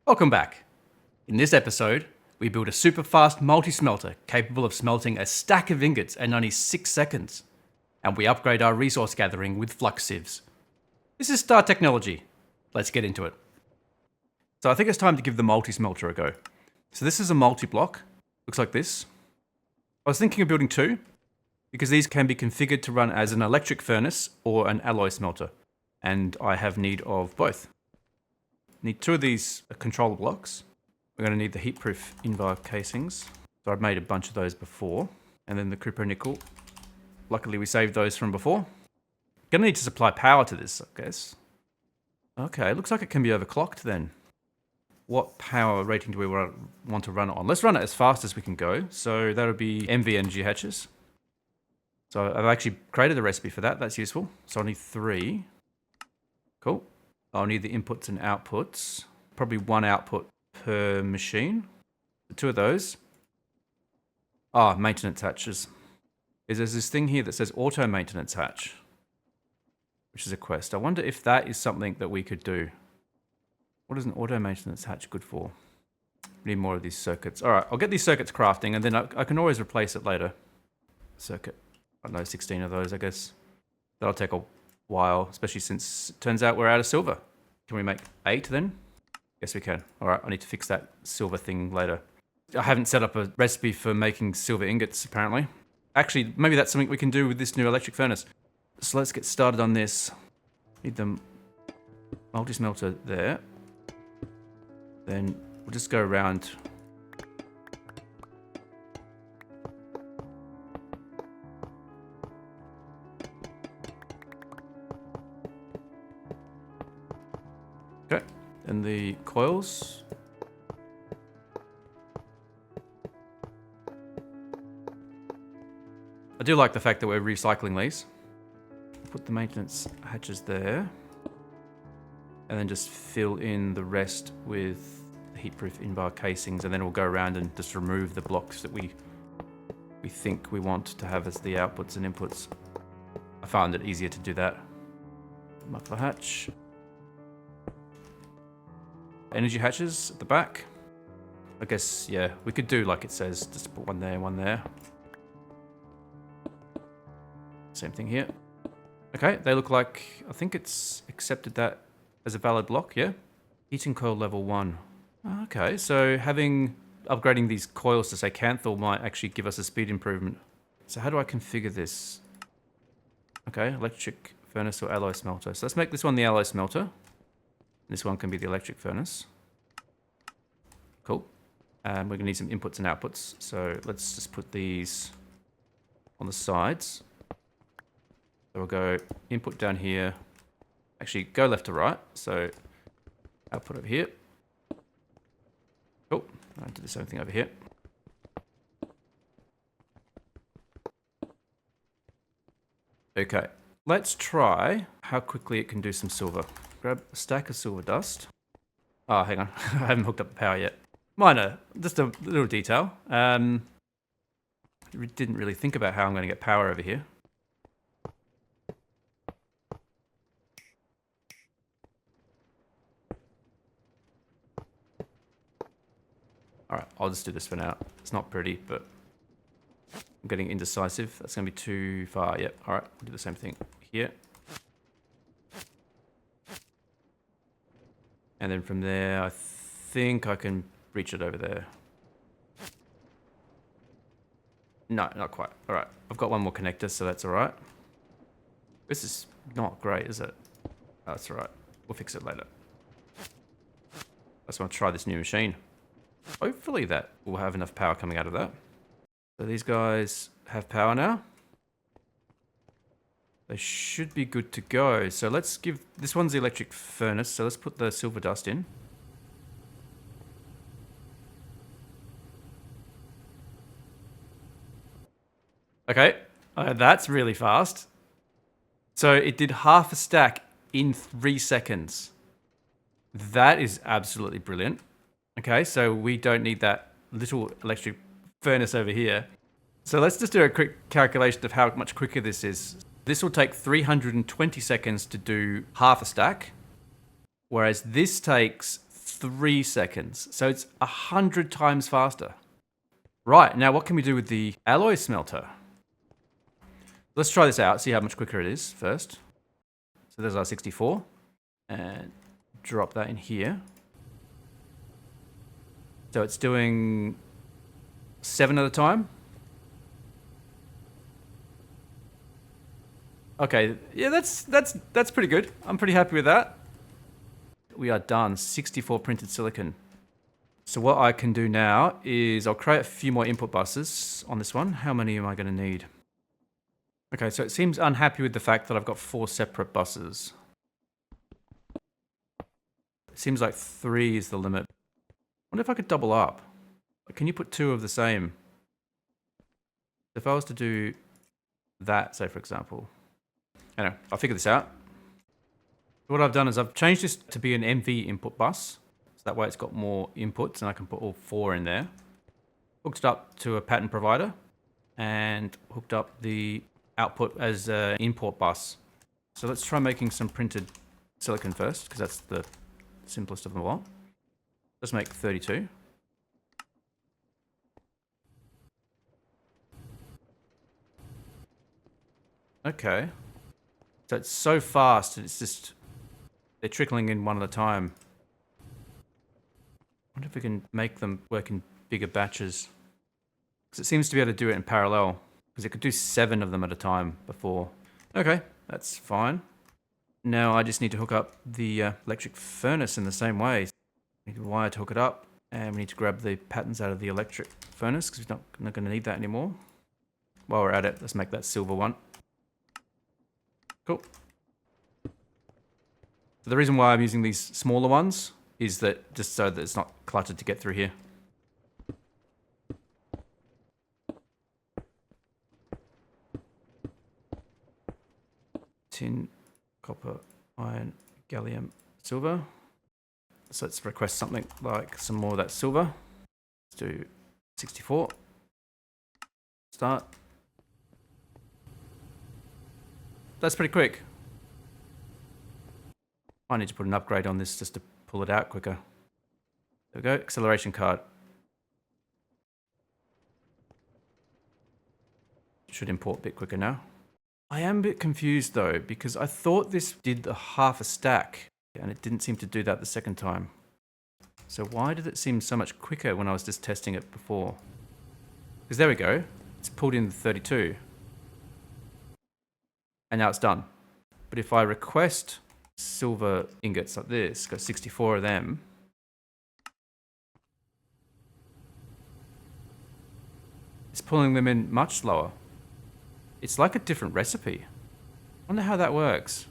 Welcome back. In this episode, we build a super fast multi-smelter capable of smelting a stack of ingots in only 6 seconds. And we upgrade our resource gathering with Flux Sieves. This is Star Technology. Let's get into it. So I think it's time to give the multi-smelter a go. So this is a multi-block. Looks like this. I was thinking of building two, because these can be configured to run as an electric furnace or an alloy smelter. And I have need of both. Need two of these controller blocks. We're going to need the heat-proof invar casings. So I've made a bunch of those before. And then the crypto nickel. Luckily we saved those from before. Gonna need to supply power to this, I guess. Okay, looks like it can be overclocked then. What power rating do we want to run it on? Let's run it as fast as we can go. So that'll be MV energy hatches. So I've actually created a recipe for that. That's useful. So I need 3. Cool. I'll need the inputs and outputs. Probably 1 output per machine. 2 of those. Maintenance hatches. There's this thing here that says Automaintenance Hatch, which is a quest. I wonder if that is something that we could do. What is an Automaintenance Hatch good for? We need more of these circuits. All right, I'll get these circuits crafting, and then I can always replace it later. Circuit. I don't know, 16 of those, I guess. That'll take a while, especially since it turns out we're out of silver. Can we make 8 then? Yes, we can. All right, I need to fix that silver thing later. I haven't set up a recipe for making silver ingots, apparently. Actually, maybe that's something we can do with this new electric furnace. So let's get started on this. Need the multi-smelter there. Then we'll just go around. Okay, and the coils. I do like the fact that we're recycling these. Put the maintenance hatches there. And then just fill in the rest with the heat-proof invar casings, and then we'll go around and just remove the blocks that we think we want to have as the outputs and inputs. I found it easier to do that. Muffler hatch. Energy hatches at the back. I guess, yeah, we could do like it says, just put one there, one there. Same thing here. Okay, they look like, I think it's accepted that as a valid block, yeah? Heating coil level 1. Okay, so upgrading these coils to say Canthal might actually give us a speed improvement. So how do I configure this? Okay, electric furnace or alloy smelter. So let's make this one the alloy smelter. This one can be the electric furnace. Cool. And we're gonna need some inputs and outputs. So let's just put these on the sides. So we'll go input down here. Actually, go left to right. So output over here. Cool. I'll do the same thing over here. Okay. Let's try how quickly it can do some silver. Grab a stack of silver dust. Oh, hang on. I haven't hooked up the power yet. Minor. Just a little detail. Didn't really think about how I'm going to get power over here. Alright, I'll just do this for now. It's not pretty, but I'm getting indecisive. That's going to be too far. Yep, alright, we'll do the same thing here. And then from there, I think I can reach it over there. No, not quite. Alright, I've got one more connector, so that's alright. This is not great, is it? Oh, that's alright. We'll fix it later. I just want to try this new machine. Hopefully that will have enough power coming out of that. So these guys have power now. They should be good to go. So let's give... This one's the electric furnace, so let's put the silver dust in. Okay, that's really fast. So it did half a stack in 3 seconds. That is absolutely brilliant. Okay, so we don't need that little electric furnace over here. So let's just do a quick calculation of how much quicker this is. This will take 320 seconds to do half a stack, whereas this takes 3 seconds. So it's 100 times faster. Right, now what can we do with the alloy smelter? Let's try this out, see how much quicker it is first. So there's our 64. And drop that in here. So it's doing 7 at a time. Okay, yeah, that's pretty good. I'm pretty happy with that. We are done. 64 printed silicon. So what I can do now is I'll create a few more input buses on this one. How many am I going to need? Okay, so it seems unhappy with the fact that I've got 4 separate buses. It seems like 3 is the limit. I wonder if I could double up. Can you put 2 of the same? If I was to do that, say for example. Anyway, I'll figure this out. What I've done is I've changed this to be an MV input bus. So that way it's got more inputs and I can put all 4 in there. Hooked it up to a pattern provider and hooked up the output as an import bus. So let's try making some printed silicon first, because that's the simplest of them all. Let's make 32. Okay. So it's so fast, it's just, they're trickling in one at a time. I wonder if we can make them work in bigger batches. Because it seems to be able to do it in parallel. Because it could do 7 of them at a time before. Okay, that's fine. Now I just need to hook up the electric furnace in the same way. We need a wire to hook it up. And we need to grab the patterns out of the electric furnace, because we're not going to need that anymore. While we're at it, let's make that silver one. Cool. So the reason why I'm using these smaller ones is that just so that it's not cluttered to get through here. Tin, copper, iron, gallium, silver. So let's request something like some more of that silver. Let's do 64. Start. That's pretty quick. I need to put an upgrade on this just to pull it out quicker. There we go, acceleration card. Should import a bit quicker now. I am a bit confused though, because I thought this did a half a stack, and it didn't seem to do that the second time. So why did it seem so much quicker when I was just testing it before? Because there we go, it's pulled in the 32. And now it's done. But if I request silver ingots like this, got 64 of them, it's pulling them in much slower. It's like a different recipe. I wonder how that works.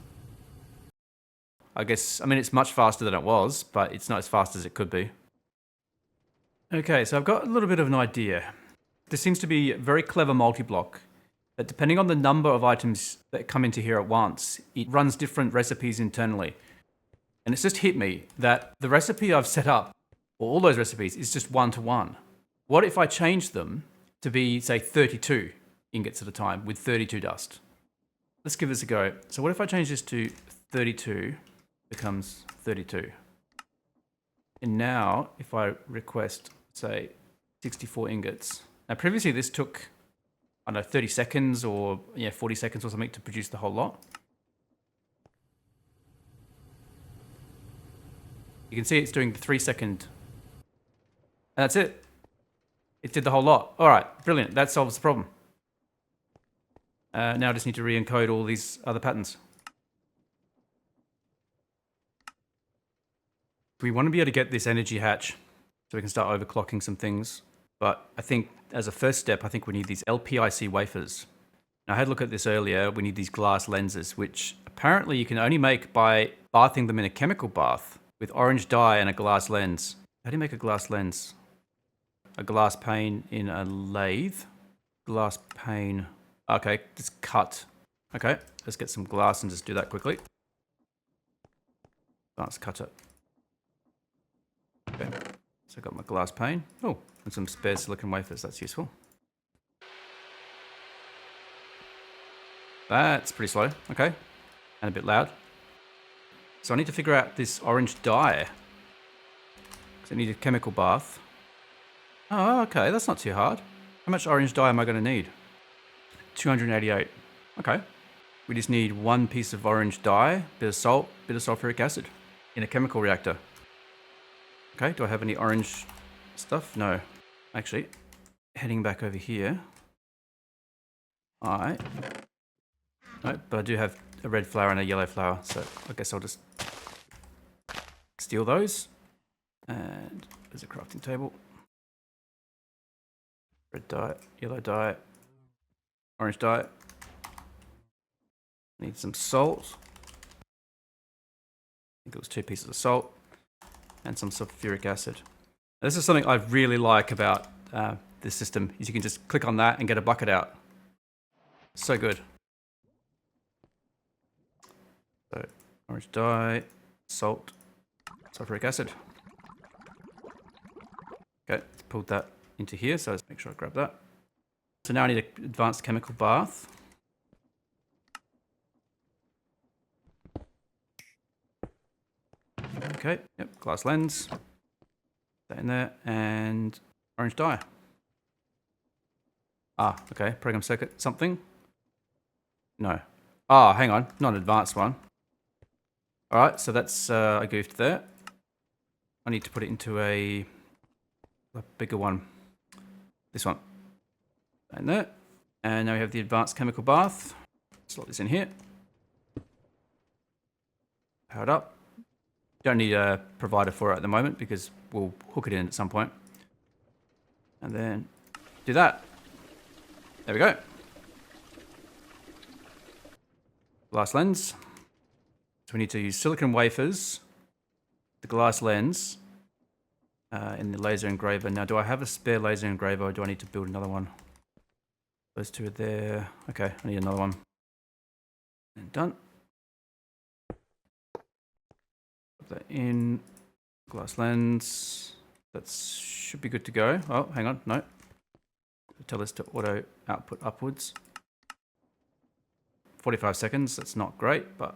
I mean, it's much faster than it was, but it's not as fast as it could be. Okay, so I've got a little bit of an idea. There seems to be a very clever multi-block that depending on the number of items that come into here at once, it runs different recipes internally. And it's just hit me that the recipe I've set up, or all those recipes, is just 1-to-1. What if I change them to be, say, 32 ingots at a time with 32 dust? Let's give this a go. So what if I change this to 32, becomes 32. And now, if I request, say, 64 ingots. Now previously this took, I don't know, 30 seconds or 40 seconds or something to produce the whole lot. You can see it's doing the 3-second. And that's it. It did the whole lot. All right, brilliant. That solves the problem. Now I just need to re-encode all these other patterns. We want to be able to get this energy hatch so we can start overclocking some things. But I think as a first step, I think we need these LPIC wafers. Now I had a look at this earlier. We need these glass lenses, which apparently you can only make by bathing them in a chemical bath with orange dye and a glass lens. How do you make a glass lens? A glass pane in a lathe. Glass pane. Okay, just cut. Okay, let's get some glass and just do that quickly. Glass cutter. Okay, so I got my glass pane. Oh, and some spare silicon wafers, that's useful. That's pretty slow, okay. And a bit loud. So I need to figure out this orange dye. So I need a chemical bath. Oh, okay, that's not too hard. How much orange dye am I going to need? 288. Okay. We just need one piece of orange dye, bit of salt, bit of sulfuric acid in a chemical reactor. Okay, do I have any orange stuff? No. Actually, heading back over here. No, but I do have a red flower and a yellow flower, so I guess I'll just steal those. And there's a crafting table. Red dye, yellow dye, orange dye. Need some salt. I think it was 2 pieces of salt and some sulfuric acid. Now, this is something I really like about this system, is you can just click on that and get a bucket out. So good. So orange dye, salt, sulfuric acid. Okay, let's pull that into here, so let's make sure I grab that. So now I need an advanced chemical bath. Okay, yep, glass lens. That in there, and orange dye. Okay, program circuit, something? No. Hang on, not an advanced one. Alright, so that's, I goofed there. I need to put it into a bigger one. This one. And there. And now we have the advanced chemical bath. Slot this in here. Powered up. Don't need a provider for it at the moment because we'll hook it in at some point. And then do that. There we go. Glass lens. So we need to use silicon wafers, the glass lens, in the laser engraver. Now, do I have a spare laser engraver or do I need to build another one? Those 2 are there. Okay, I need another one. And done. Put that in. Glass lens. That should be good to go. Oh, hang on. No. Tell this to auto output upwards. 45 seconds. That's not great, but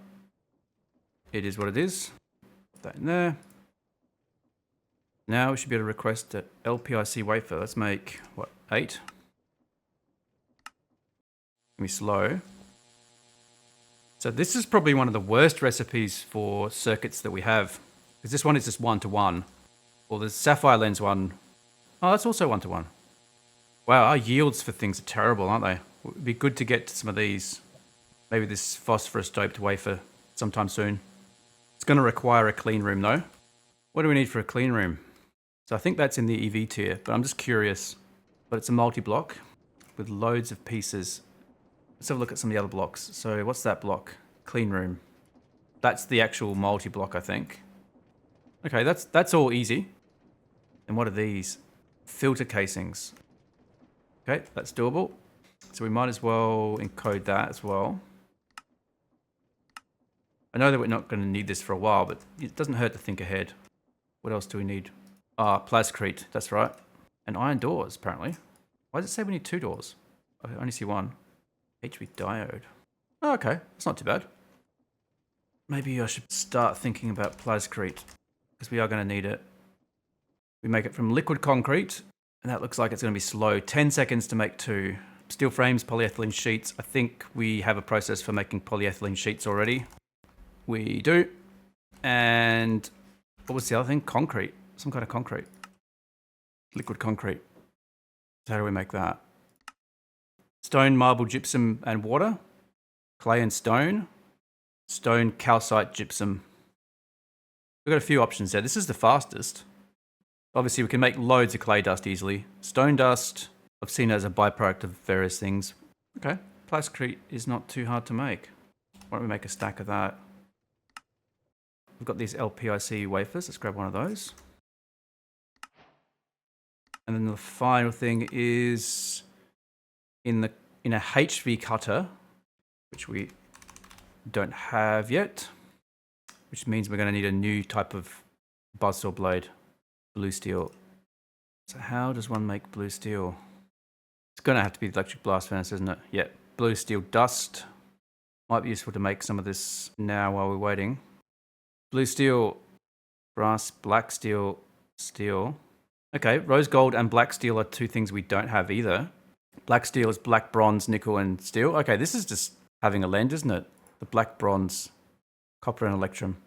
it is what it is. Put that in there. Now we should be able to request an LPIC wafer. Let's make, what, 8? Be slow. So this is probably one of the worst recipes for circuits that we have, because this one is just 1-to-1. Or the sapphire lens one. Oh, that's also 1-to-1. Wow, our yields for things are terrible, aren't they? It'd be good to get some of these. Maybe this phosphorus doped wafer sometime soon. It's going to require a clean room though. What do we need for a clean room? So I think that's in the EV tier, but I'm just curious. But it's a multi-block with loads of pieces. Let's have a look at some of the other blocks. So what's that block? Clean room. That's the actual multi-block, I think. Okay, that's all easy. And what are these? Filter casings. Okay, that's doable. So we might as well encode that as well. I know that we're not going to need this for a while, but it doesn't hurt to think ahead. What else do we need? Plascrete, that's right. And iron doors, apparently. Why does it say we need 2 doors? I only see 1. HV diode. Oh, okay, that's not too bad. Maybe I should start thinking about plascrete, because we are going to need it. We make it from liquid concrete, and that looks like it's going to be slow. 10 seconds to make 2. Steel frames, polyethylene sheets. I think we have a process for making polyethylene sheets already. We do. And what was the other thing? Concrete. Some kind of concrete. Liquid concrete. So how do we make that? Stone, marble, gypsum, and water. Clay and stone. Stone, calcite, gypsum. We've got a few options there. This is the fastest. Obviously, we can make loads of clay dust easily. Stone dust, I've seen it as a byproduct of various things. Okay, plascrete is not too hard to make. Why don't we make a stack of that? We've got these LPIC wafers. Let's grab one of those. And then the final thing is in a HV cutter, which we don't have yet, which means we're going to need a new type of buzzsaw blade, blue steel. So how does one make blue steel? It's going to have to be the electric blast furnace, isn't it? Yeah, blue steel dust. Might be useful to make some of this now while we're waiting. Blue steel, brass, black steel, Steel. Okay, rose gold and black steel are two things we don't have either. Black steel is black, bronze, nickel, and steel. Okay, this is just having a lens, isn't it? The black, bronze, copper, and electrum.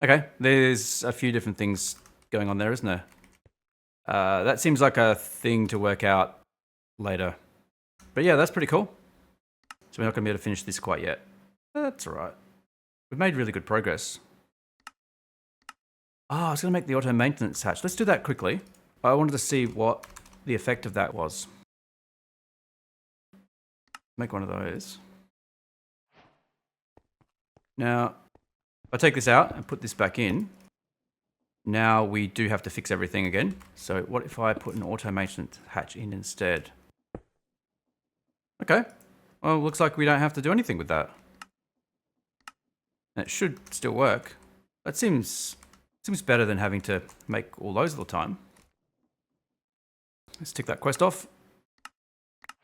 Okay, there's a few different things going on there, isn't there? That seems like a thing to work out later. But yeah, that's pretty cool. So we're not going to be able to finish this quite yet. That's all right. We've made really good progress. I was going to make the auto-maintenance hatch. Let's do that quickly. I wanted to see what the effect of that was. Make one of those. Now, if I take this out and put this back in, now we do have to fix everything again. So what if I put an auto-maintenance hatch in instead? Okay. Well, looks like we don't have to do anything with that. And it should still work. That seems better than having to make all those all the time. Let's tick that quest off.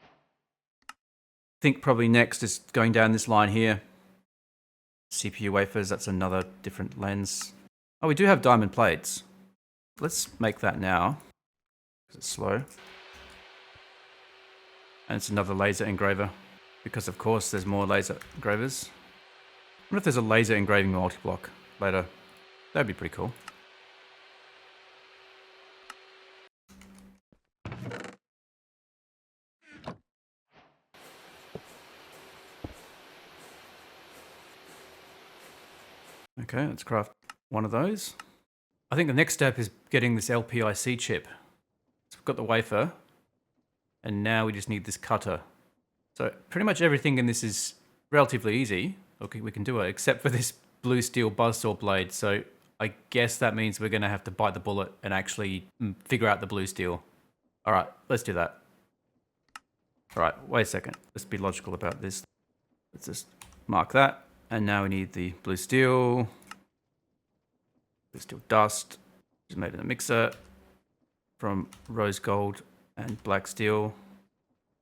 I think probably next is going down this line here. CPU wafers, that's another different lens. Oh, we do have diamond plates. Let's make that now, because it's slow. And it's another laser engraver, because of course there's more laser engravers. I wonder if there's a laser engraving multi-block later. That'd be pretty cool. Okay, let's craft one of those. I think the next step is getting this LPIC chip. So we've got the wafer, and now we just need this cutter. So pretty much everything in this is relatively easy. Okay, we can do it, except for this blue steel buzzsaw blade. So I guess that means we're going to have to bite the bullet and actually figure out the blue steel. All right, let's do that. All right, wait a second. Let's be logical about this. Let's just mark that. And now we need the blue steel dust, which is made in a mixer from rose gold and black steel.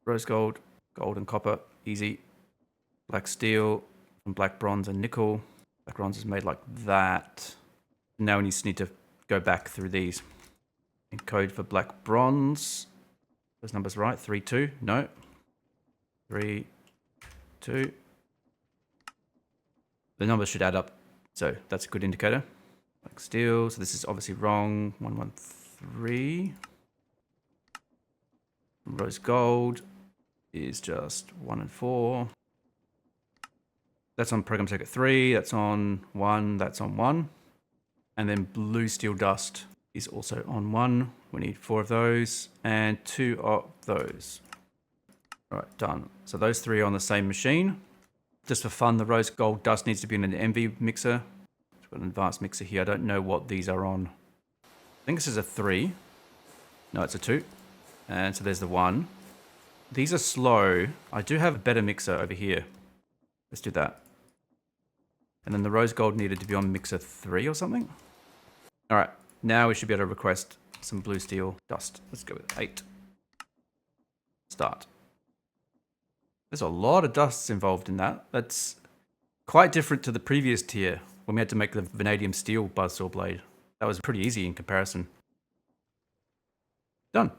Rose gold, gold and copper, easy. Black steel from black bronze and nickel. Black bronze is made like that. Now we just need to go back through these. Encode for black bronze. Those numbers right? 3, 2. No. 3, 2. The numbers should add up, so that's a good indicator. Black steel, so this is obviously wrong. 113. Rose gold is just 1 and 4. That's on program circuit 3, that's on 1, that's on 1. And then blue steel dust is also on 1. We need 4 of those and 2 of those. All right, done. So those 3 are on the same machine. Just for fun, the rose gold dust needs to be in an MV mixer. We've got an advanced mixer here. I don't know what these are on. I think this is a 3. No, it's a 2. And so there's the 1. These are slow. I do have a better mixer over here. Let's do that. And then the rose gold needed to be on mixer 3 or something. All right, now we should be able to request some blue steel dust. Let's go with 8. Start. There's a lot of dusts involved in that. That's quite different to the previous tier when we had to make the vanadium steel buzzsaw blade. That was pretty easy in comparison. Done.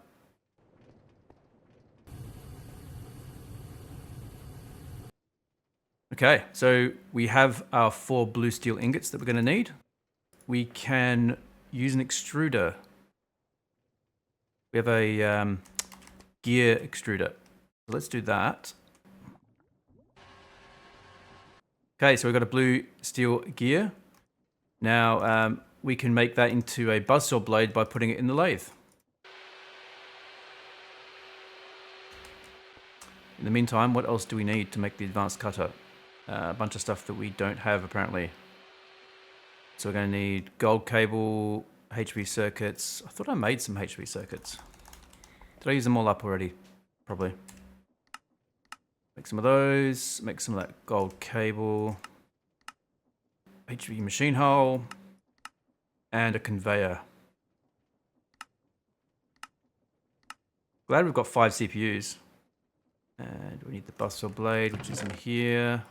Okay, so we have our 4 blue steel ingots that we're going to need. We can use an extruder. We have a gear extruder. Let's do that. Okay, so we've got a blue steel gear. Now we can make that into a buzzsaw blade by putting it in the lathe. In the meantime, what else do we need to make the advanced cutter? A bunch of stuff that we don't have apparently. So we're going to need gold cable, HV circuits. I thought I made some HV circuits. Did I use them all up already? Probably. Make some of those, make some of that gold cable, HV machine hull, and a conveyor. Glad we've got 5 CPUs. And we need the buzzsaw blade, which is in here.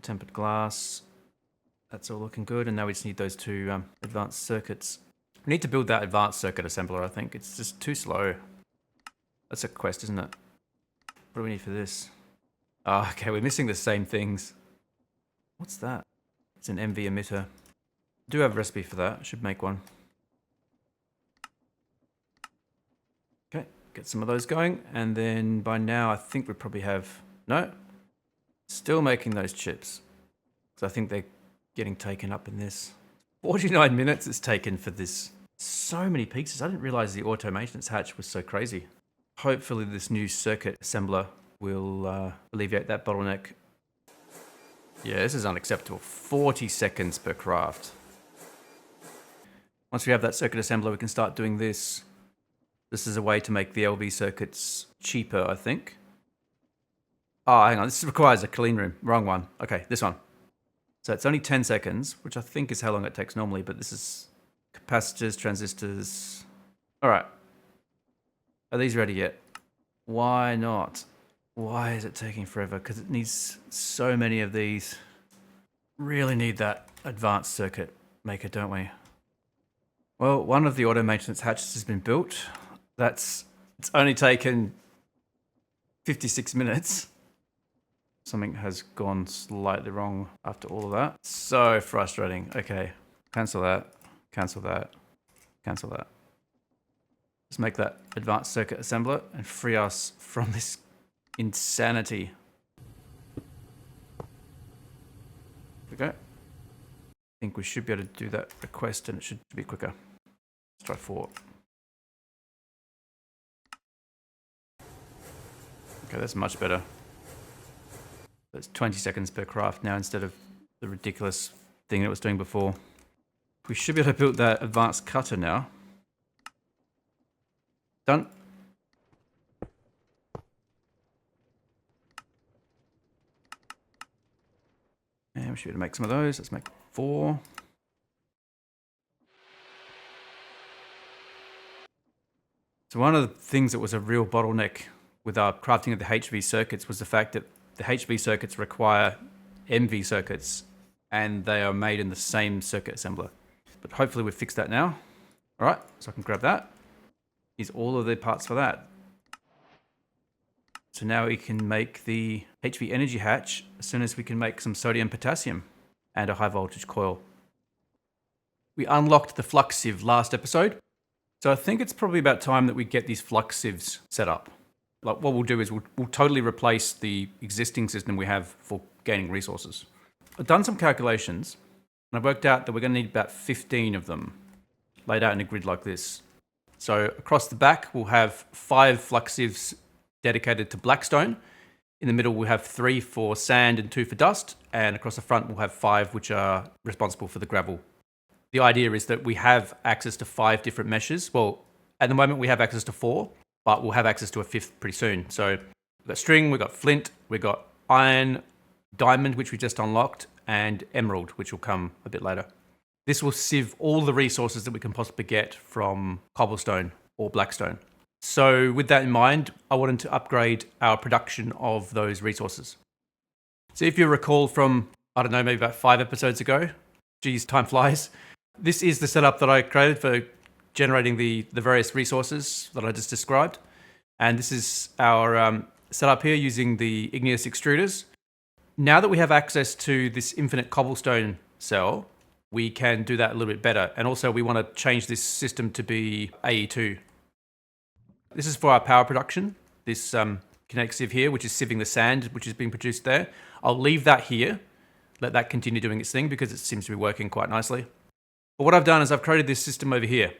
Tempered glass. That's all looking good. And now we just need those two advanced circuits. We need to build that advanced circuit assembler, I think. It's just too slow. That's a quest, isn't it? What do we need for this? Oh, okay, we're missing the same things. What's that? It's an MV emitter. I do have a recipe for that. I should make one. Okay, get some of those going. And then by now, I think we probably have... No, still making those chips. So I think they're getting taken up in this. 49 minutes it's taken for this. So many pieces. I didn't realize the auto-maintenance hatch was so crazy. Hopefully this new circuit assembler will alleviate that bottleneck. Yeah, this is unacceptable. 40 seconds per craft. Once we have that circuit assembler, we can start doing this. This is a way to make the LV circuits cheaper, I think. Oh, hang on. This requires a clean room. Wrong one. Okay, this one. So it's only 10 seconds, which I think is how long it takes normally, but this is capacitors, transistors. All right. Are these ready yet? Why not? Why is it taking forever? Because it needs so many of these. Really need that advanced circuit maker, don't we? Well, one of the auto maintenance hatches has been built. It's only taken 56 minutes. Something has gone slightly wrong after all of that. So frustrating. Okay, cancel that, cancel that, cancel that. Let's make that advanced circuit assembler and free us from this insanity. There we go. I think we should be able to do that request and it should be quicker. Let's try 4. Okay, that's much better. It's 20 seconds per craft now instead of the ridiculous thing it was doing before. We should be able to build that advanced cutter now. Done. And we should be able to make some of those. Let's make 4. So one of the things that was a real bottleneck with our crafting of the HV circuits was the fact that the HV circuits require MV circuits and they are made in the same circuit assembler. But hopefully we've fixed that now. All right, so I can grab that. Here's all of the parts for that. So now we can make the HV energy hatch as soon as we can make some sodium potassium and a high voltage coil. We unlocked the Flux Sieve last episode. So I think it's probably about time that we get these Flux Sieves set up. Like what we'll do is we'll totally replace the existing system we have for gaining resources. I've done some calculations and I've worked out that we're going to need about 15 of them laid out in a grid like this. So across the back, we'll have 5 Flux Sieves dedicated to blackstone. In the middle, we'll have 3 for sand and 2 for dust. And across the front, we'll have 5 which are responsible for the gravel. The idea is that we have access to 5 different meshes. Well, at the moment, we have access to 4. But we'll have access to a 5th pretty soon. So we've got string, we've got flint, we've got iron, diamond, which we just unlocked, and emerald, which will come a bit later. This will sieve all the resources that we can possibly get from cobblestone or blackstone. So with that in mind, I wanted to upgrade our production of those resources. So if you recall from, I don't know, maybe about 5 episodes ago, geez, time flies. This is the setup that I created for generating the various resources that I just described. And this is our setup here using the igneous extruders. Now that we have access to this infinite cobblestone cell, we can do that a little bit better. And also we want to change this system to be AE2. This is for our power production. This kinetic sieve here, which is sieving the sand, which is being produced there. I'll leave that here, let that continue doing its thing because it seems to be working quite nicely. But what I've done is I've created this system over here.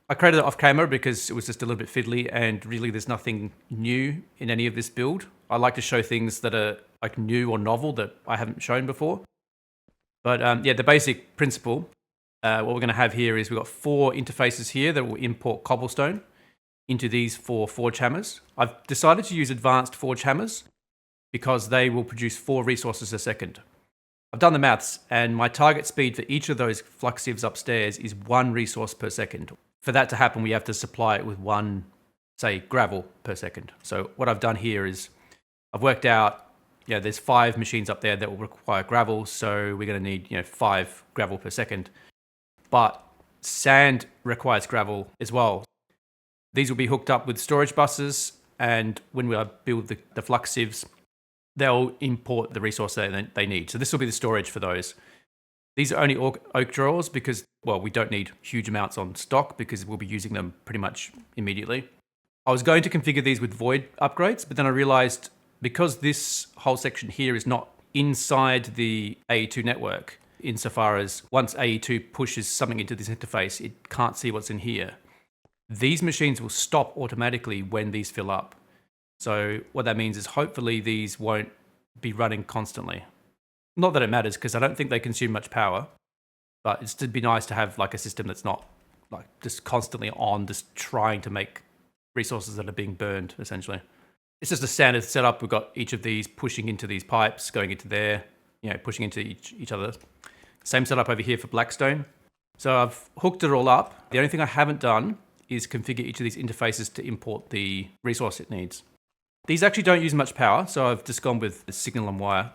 I created it off camera because it was just a little bit fiddly and really there's nothing new in any of this build. I like to show things that are like new or novel that I haven't shown before. But yeah, the basic principle, what we're going to have here is we've got 4 interfaces here that will import cobblestone into these 4 forge hammers. I've decided to use advanced forge hammers because they will produce 4 resources a second. I've done the maths and my target speed for each of those Flux Sieves upstairs is 1 resource per second. For that to happen, we have to supply it with 1, say, gravel per second. So what I've done here is I've worked out yeah, there's 5 machines up there that will require gravel, so we're going to need 5 gravel per second. But sand requires gravel as well. These will be hooked up with storage buses, and when we build the Flux Sieves, they'll import the resource that they need. So this will be the storage for those. These are only oak drawers because, well, we don't need huge amounts on stock because we'll be using them pretty much immediately. I was going to configure these with void upgrades, but then I realized because this whole section here is not inside the AE2 network, insofar as once AE2 pushes something into this interface, it can't see what's in here. These machines will stop automatically when these fill up. So what that means is hopefully these won't be running constantly. Not that it matters because I don't think they consume much power, but it'd be nice to have like a system that's not like just constantly on, just trying to make resources that are being burned, essentially. It's just a standard setup. We've got each of these pushing into these pipes, going into there, pushing into each other. Same setup over here for Blackstone. So I've hooked it all up. The only thing I haven't done is configure each of these interfaces to import the resource it needs. These actually don't use much power, so I've just gone with the signal and wire.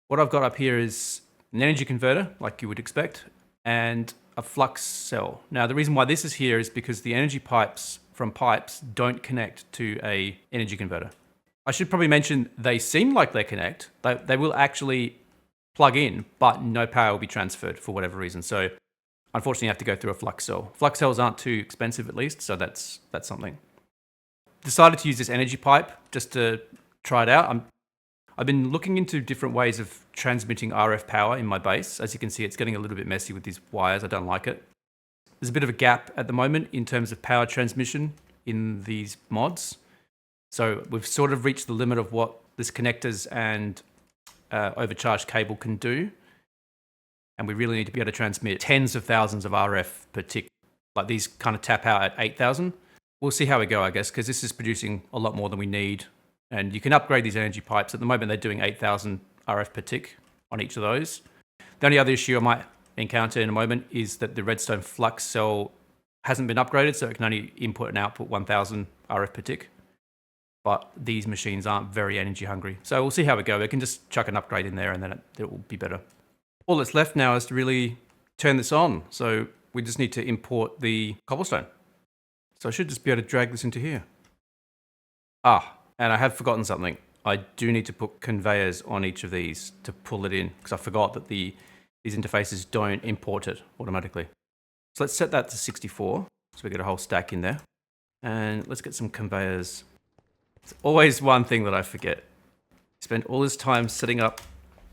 What I've got up here is an energy converter, like you would expect, and a flux cell. Now, the reason why this is here is because the energy pipes from pipes don't connect to a energy converter. I should probably mention they seem like they connect. They will actually plug in, but no power will be transferred for whatever reason. So unfortunately, you have to go through a flux cell. Flux cells aren't too expensive, at least, so that's something. Decided to use this energy pipe just to try it out. I've been looking into different ways of transmitting RF power in my base. As you can see, it's getting a little bit messy with these wires. I don't like it. There's a bit of a gap at the moment in terms of power transmission in these mods. So we've sort of reached the limit of what this connectors and overcharged cable can do. And we really need to be able to transmit tens of thousands of RF per tick. Like these kind of tap out at 8,000. We'll see how we go, I guess, because this is producing a lot more than we need. And you can upgrade these energy pipes. At the moment, they're doing 8,000 RF per tick on each of those. The only other issue I might encounter in a moment is that the redstone flux cell hasn't been upgraded, so it can only input and output 1,000 RF per tick. But these machines aren't very energy hungry. So we'll see how we go. We can just chuck an upgrade in there and then it will be better. All that's left now is to really turn this on. So we just need to import the cobblestone. So I should just be able to drag this into here. And I have forgotten something. I do need to put conveyors on each of these to pull it in because I forgot that these interfaces don't import it automatically. So let's set that to 64. So we get a whole stack in there. And let's get some conveyors. It's always one thing that I forget. Spend all this time setting up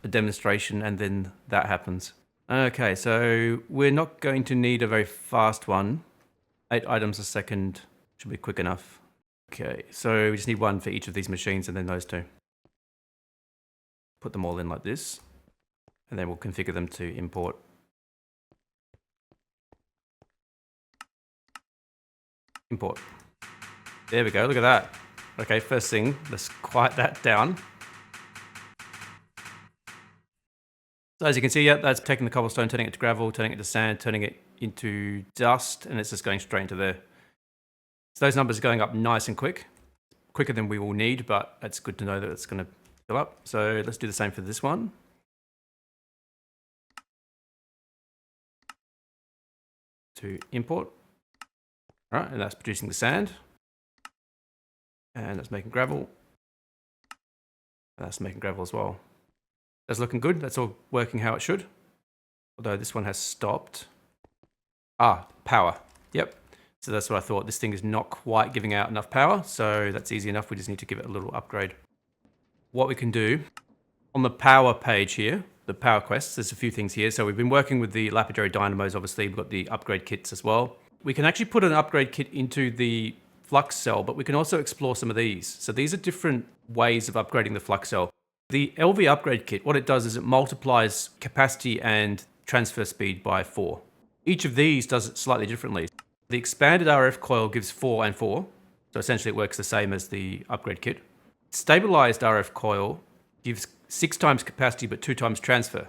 a demonstration and then that happens. Okay, so we're not going to need a very fast one. 8 items a second should be quick enough. Okay, so we just need one for each of these machines and then those two. Put them all in like this, and then we'll configure them to import. Import. There we go, look at that. Okay, first thing, let's quiet that down. So as you can see, yeah, that's taking the cobblestone, turning it to gravel, turning it to sand, turning it into dust, and it's just going straight into there. So those numbers are going up nice and quick, quicker than we will need, but it's good to know that it's going to fill up. So let's do the same for this one. To import. All right, and that's producing the sand. And that's making gravel. And that's making gravel as well. That's looking good. That's all working how it should. Although this one has stopped. Power. Yep. So that's what I thought. This thing is not quite giving out enough power, so that's easy enough. We just need to give it a little upgrade. What we can do, on the power page here, the power quests, there's a few things here. So we've been working with the lapidary dynamos, obviously. We've got the upgrade kits as well. We can actually put an upgrade kit into the flux cell, but we can also explore some of these. So these are different ways of upgrading the flux cell. The LV upgrade kit, what it does is it multiplies capacity and transfer speed by 4. Each of these does it slightly differently. The expanded RF coil gives 4 and 4, so essentially it works the same as the upgrade kit. Stabilized RF coil gives 6 times capacity but 2 times transfer.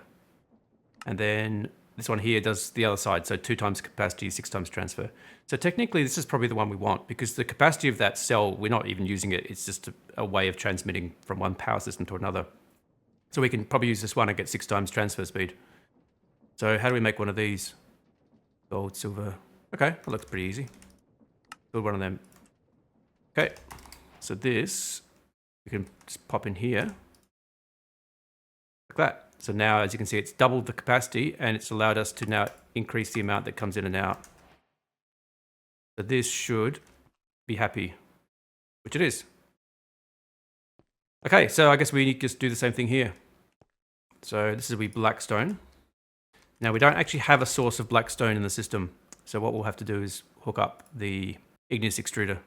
And then This one here does the other side, so 2 times capacity, 6 times transfer. So technically, this is probably the one we want because the capacity of that cell, we're not even using it. It's just a way of transmitting from one power system to another. So we can probably use this one and get 6 times transfer speed. So how do we make one of these? Gold, silver. Okay, that looks pretty easy. Build one of them. Okay, so this, we can just pop in here. Like that. So now, as you can see, it's doubled the capacity and it's allowed us to now increase the amount that comes in and out. So this should be happy, which it is. Okay, so I guess we need to just do the same thing here. So this is we blackstone. Now we don't actually have a source of blackstone in the system. So what we'll have to do is hook up the igneous extruder.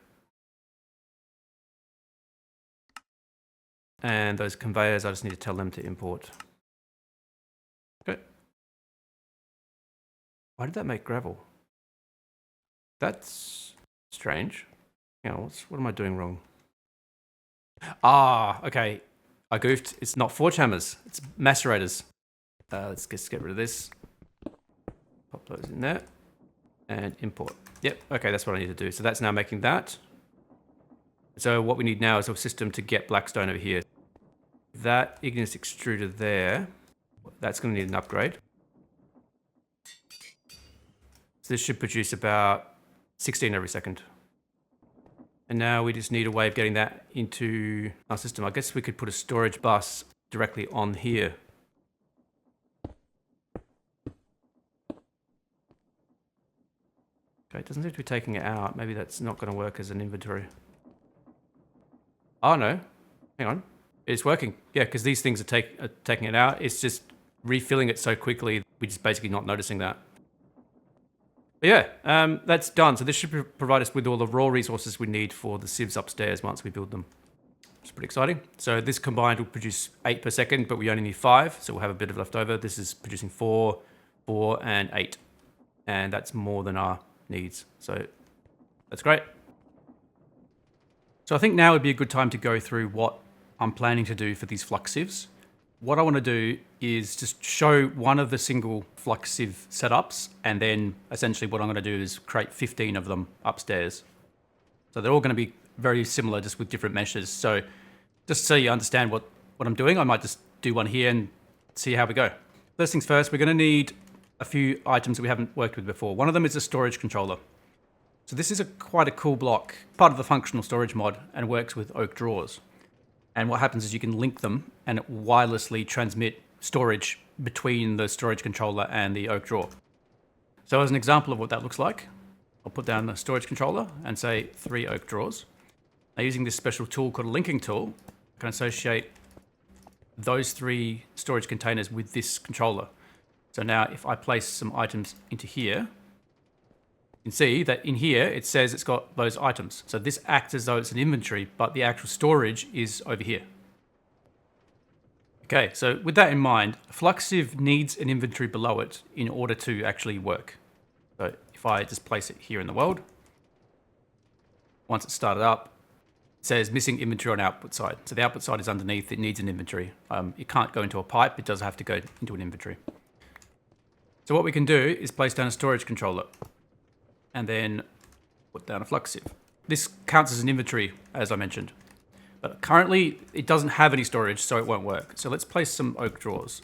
And those conveyors, I just need to tell them to import. Okay. Why did that make gravel? That's strange. Hang on, what am I doing wrong? Ah, okay. I goofed. It's not forge hammers. It's macerators. Let's just get rid of this. Pop those in there. And import. Yep, okay, that's what I need to do. So that's now making that. So what we need now is a system to get blackstone over here. That igneous extruder there, that's going to need an upgrade. So this should produce about 16 every second. And now we just need a way of getting that into our system. I guess we could put a storage bus directly on here. Okay, it doesn't seem to be taking it out. Maybe that's not going to work as an inventory. Oh no, hang on. It's working. Yeah, because these things are taking it out. It's just refilling it so quickly, we're just basically not noticing that. But yeah, that's done. So this should provide us with all the raw resources we need for the sieves upstairs once we build them. It's pretty exciting. So this combined will produce 8 per second, but we only need 5, so we'll have a bit of left over. This is producing 4, 4, and 8. And that's more than our needs. So that's great. So I think now would be a good time to go through what I'm planning to do for these flux sieves. What I want to do is just show one of the single flux sieve setups, and then essentially what I'm going to do is create 15 of them upstairs. So they're all going to be very similar, just with different meshes. So just so you understand what I'm doing, I might just do one here and see how we go. First things first, we're going to need a few items that we haven't worked with before. One of them is a storage controller. So this is quite a cool block, part of the functional storage mod, and works with oak drawers. And what happens is you can link them and it wirelessly transmit storage between the storage controller and the oak drawer. So as an example of what that looks like, I'll put down the storage controller and say 3 oak drawers. Now using this special tool called a linking tool, I can associate those 3 storage containers with this controller. So now if I place some items into here, you can see that in here it says it's got those items. So this acts as though it's an inventory, but the actual storage is over here. Okay, so with that in mind, a flux sieve needs an inventory below it in order to actually work. So if I just place it here in the world, once it's started up, it says missing inventory on output side. So the output side is underneath, it needs an inventory. It can't go into a pipe, it does have to go into an inventory. So what we can do is place down a storage controller and then put down a flux sieve. This counts as an inventory, as I mentioned. But currently, it doesn't have any storage, so it won't work. So let's place some oak drawers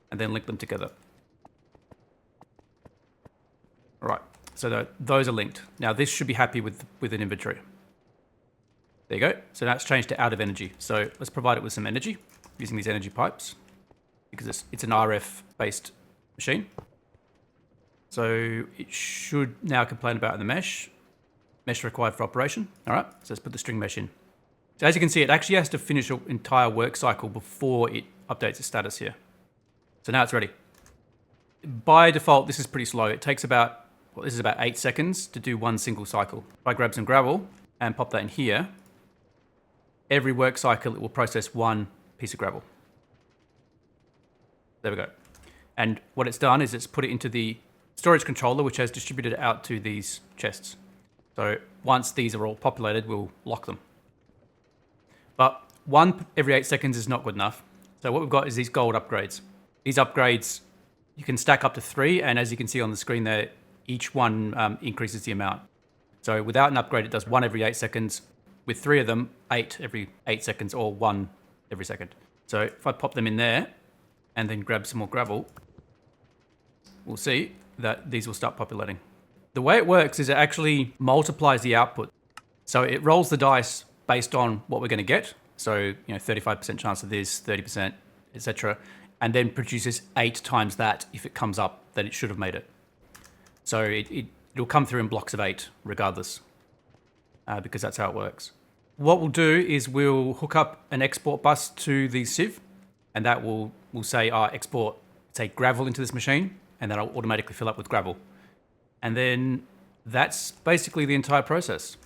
and then link them together. All right, so those are linked. Now this should be happy with an inventory. There you go. So now it's changed to out of energy. So let's provide it with some energy using these energy pipes because it's an RF-based machine. So it should now complain about the mesh required for operation. All right, so let's put the string mesh in. So as you can see, it actually has to finish an entire work cycle before it updates its status here. So now it's ready. By default, this is pretty slow. It takes about, well, this is about 8 seconds to do one single cycle. If I grab some gravel and pop that in here, every work cycle, it will process one piece of gravel. There we go. And what it's done is it's put it into the storage controller, which has distributed it out to these chests. So once these are all populated, we'll lock them. But one every 8 seconds is not good enough. So what we've got is these gold upgrades. These upgrades You can stack up to 3, and as you can see on the screen there, each one increases the amount. So without an upgrade, it does 1 every 8 seconds. With 3 of them, 8 every 8 seconds, or 1 every second. So if I pop them in there and then grab some more gravel, we'll see that these will start populating. The way it works is it actually multiplies the output. So it rolls the dice based on what we're going to get. So, 35% chance of this, 30%, etc. And then produces 8 times that if it comes up that it should have made it. So it'll come through in blocks of 8 regardless, because that's how it works. What we'll do is we'll hook up an export bus to the sieve, and that will say, export, say, gravel into this machine, and that'll automatically fill up with gravel. And then that's basically the entire process.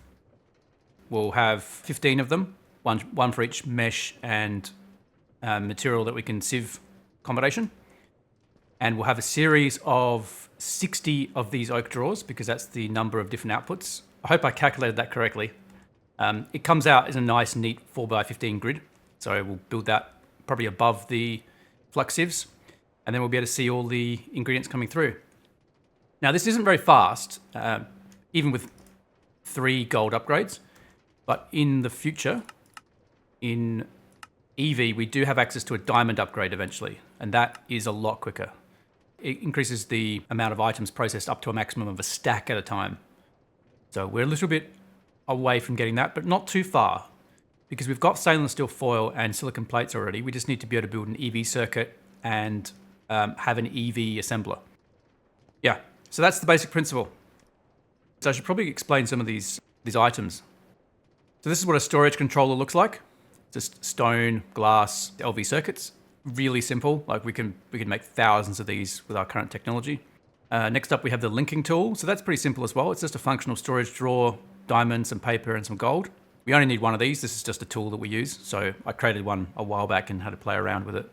We'll have 15 of them, one for each mesh and material that we can sieve combination. And we'll have a series of 60 of these oak drawers, because that's the number of different outputs. I hope I calculated that correctly. It comes out as a nice, neat 4x15 grid. So we'll build that probably above the Flux Sieves, and then we'll be able to see all the ingredients coming through. Now, this isn't very fast, even with 3 gold upgrades, but in the future, in EV, we do have access to a diamond upgrade eventually, and that is a lot quicker. It increases the amount of items processed up to a maximum of a stack at a time. So we're a little bit away from getting that, but not too far, because we've got stainless steel foil and silicon plates already. We just need to be able to build an EV circuit and have an EV assembler. Yeah, so that's the basic principle. So I should probably explain some of these items. So this is what a storage controller looks like. Just stone, glass, LV circuits. Really simple. Like we can make thousands of these with our current technology. Next up, we have the linking tool. So that's pretty simple as well. It's just a functional storage drawer, diamonds, some paper, and some gold. We only need one of these. This is just a tool that we use. So I created one a while back and had to play around with it.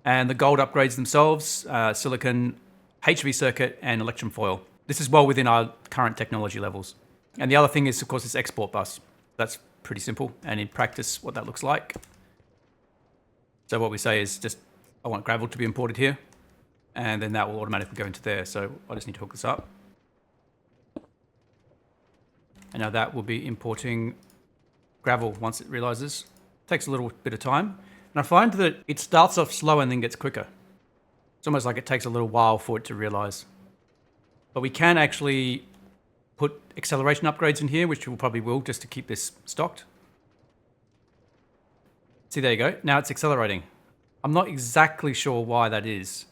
And the gold upgrades themselves, silicon, HV circuit, and electrum foil. This is well within our current technology levels. And the other thing is, of course, this export bus. That's pretty simple. And in practice, what that looks like. So what we say is just, I want gravel to be imported here. And then that will automatically go into there. So I just need to hook this up. And now that will be importing gravel once it realizes. It takes a little bit of time. And I find that it starts off slow and then gets quicker. It's almost like it takes a little while for it to realize. But we can actually put acceleration upgrades in here, which we probably will, just to keep this stocked. See, there you go. Now it's accelerating. I'm not exactly sure why that is,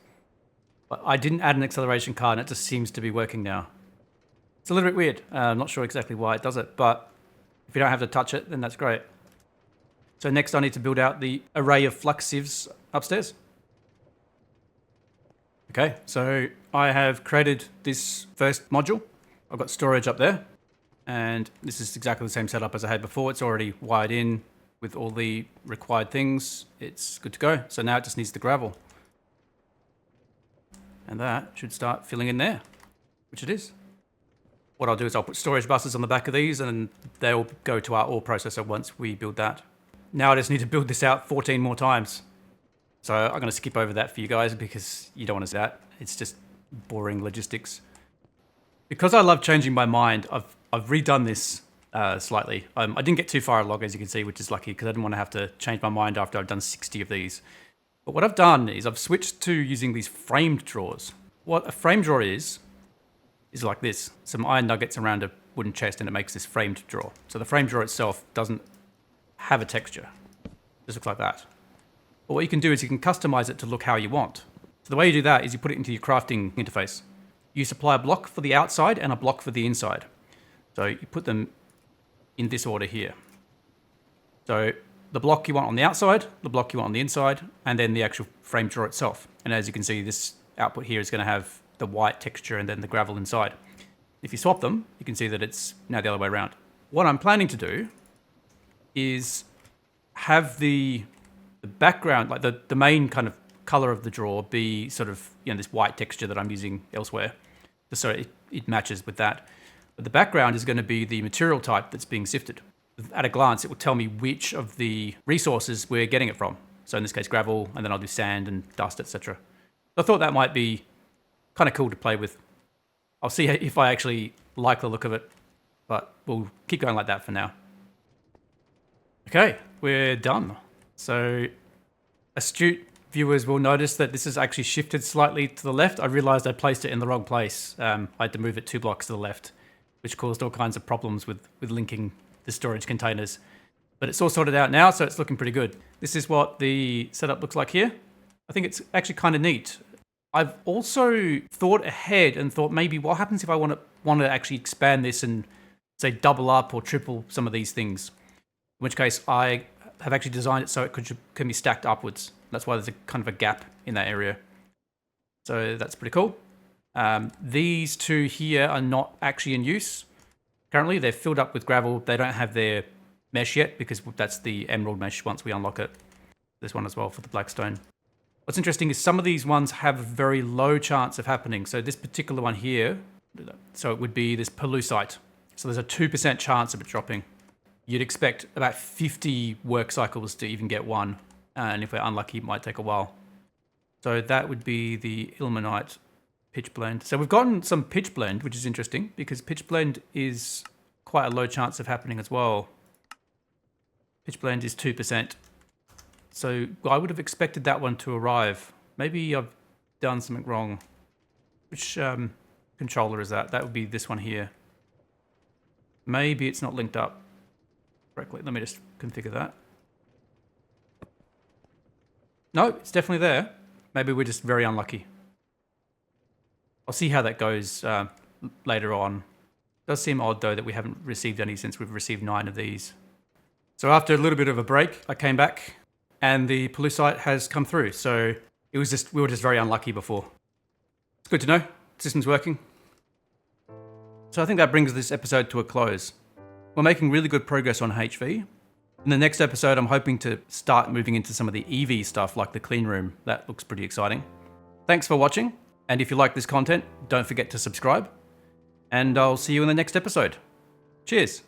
but I didn't add an acceleration card and it just seems to be working now. It's a little bit weird. I'm not sure exactly why it does it, but if you don't have to touch it, then that's great. So next I need to build out the array of Flux Sieves upstairs. Okay, so I have created this first module. I've got storage up there, and this is exactly the same setup as I had before. It's already wired in with all the required things. It's good to go. So now it just needs the gravel. And that should start filling in there, which it is. What I'll do is I'll put storage buses on the back of these, and they'll go to our ore processor once we build that. Now I just need to build this out 14 more times. So I'm going to skip over that for you guys because you don't want to see that. It's just boring logistics. Because I love changing my mind, I've redone this slightly. I didn't get too far along, as you can see, which is lucky because I didn't want to have to change my mind after I've done 60 of these. But what I've done is I've switched to using these framed drawers. What a frame drawer is like this. Some iron nuggets around a wooden chest and it makes this framed drawer. So the frame drawer itself doesn't have a texture. It just looks like that. But what you can do is you can customize it to look how you want. So the way you do that is you put it into your crafting interface. You supply a block for the outside and a block for the inside. So you put them in this order here. So the block you want on the outside, the block you want on the inside, and then the actual frame drawer itself. And as you can see, this output here is going to have the white texture and then the gravel inside. If you swap them, you can see that it's now the other way around. What I'm planning to do is have the background, like the main kind of color of the drawer be sort of, this white texture that I'm using elsewhere, just so it matches with that. But the background is going to be the material type that's being sifted. At a glance, it will tell me which of the resources we're getting it from. So in this case, gravel, and then I'll do sand and dust, etc. I thought that might be kind of cool to play with. I'll see if I actually like the look of it, but we'll keep going like that for now. Okay, we're done. So astute viewers will notice that this has actually shifted slightly to the left. I realized I placed it in the wrong place. I had to move it 2 blocks to the left, which caused all kinds of problems with linking the storage containers. But it's all sorted out now, so it's looking pretty good. This is what the setup looks like here. I think it's actually kind of neat. I've also thought ahead and thought maybe what happens if I want to actually expand this and say double up or triple some of these things. In which case I have actually designed it so it can be stacked upwards. That's why there's a kind of a gap in that area. So that's pretty cool. These 2 here are not actually in use. Currently they're filled up with gravel. They don't have their mesh yet because that's the emerald mesh once we unlock it. This one as well for the blackstone. What's interesting is some of these ones have a very low chance of happening. So this particular one here, so it would be this pollucite. So there's a 2% chance of it dropping. You'd expect about 50 work cycles to even get one. And if we're unlucky, it might take a while. So that would be the ilmenite pitch blend. So we've gotten some pitch blend, which is interesting because pitch blend is quite a low chance of happening as well. Pitch blend is 2%. So I would have expected that one to arrive. Maybe I've done something wrong. Which controller is that? That would be this one here. Maybe it's not linked up correctly. Let me just configure that. No, it's definitely there. Maybe we're just very unlucky. I'll see how that goes later on. It does seem odd though that we haven't received any since we've received 9 of these. So after a little bit of a break, I came back and the pollucite has come through. So we were just very unlucky before. It's good to know. The system's working. So I think that brings this episode to a close. We're making really good progress on HV. In the next episode, I'm hoping to start moving into some of the EV stuff like the clean room. That looks pretty exciting. Thanks for watching. And if you like this content, don't forget to subscribe. And I'll see you in the next episode. Cheers.